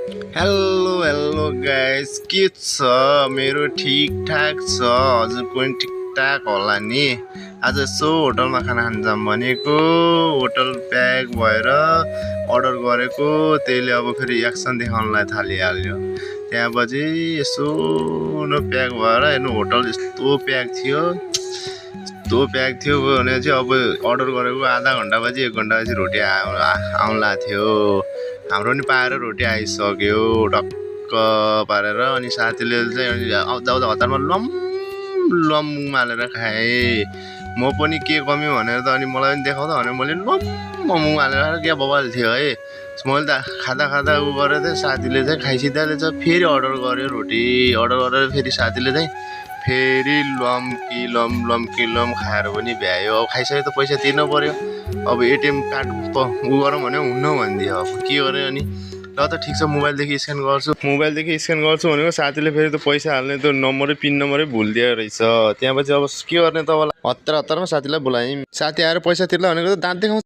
Hello hello guys के छ मेरो ठिकठाक छ हजुरको पनि ठिकठाक होला नि। आज यसो होटलमा खाना खान जाऊँ भनेको होटल प्याक भएर अर्डर गरेको त्यसले अब फेरि एक्सन देखाउनलाई थालिहाल्यो। त्यहाँपछि यसो न प्याक भएर हेर्नु होटल यस्तो प्याक थियो भने चाहिँ अब अर्डर गरेको आधा घन्टापछि 1 घन्टापछि रोटी आउला थियो। हाम्रो नि पाएर रोटी आइसक्यो टक्क पारेर अनि साथीले चाहिँ आउँदा हतारमा लम हालेर खाएँ। म पनि के कमी भनेर त अनि मलाई पनि देखाउँदा भने मैले लम हालेर क्या बबाल थियो है। मैले त खाँदा उ गरेर चाहिँ साथीले चाहिँ खाइसिँदाले चाहिँ फेरि अर्डर गर्यो रोटी। अर्डर गरेर फेरि साथीले चाहिँ फेरि लम कि लम खाएर पनि भ्यायो। अब खाइसक्यो त पैसा तिर्नु पर्यो। अब एटिएम कार्ड उ गरौँ भने हुन्न भनिदियो। अब के गरेँ अनि ल त ठिक छ मोबाइलदेखि स्क्यान गर्छु भनेको साथीले फेरि त पैसा हाल्ने त पिन नम्बरै भुलिदियो रहेछ। त्यहाँपछि अब के गर्ने तपाईँलाई हतारमा साथीलाई बोलाएँ। साथी आएर पैसा तिर्ला भनेको त दाँत देखाउँछ।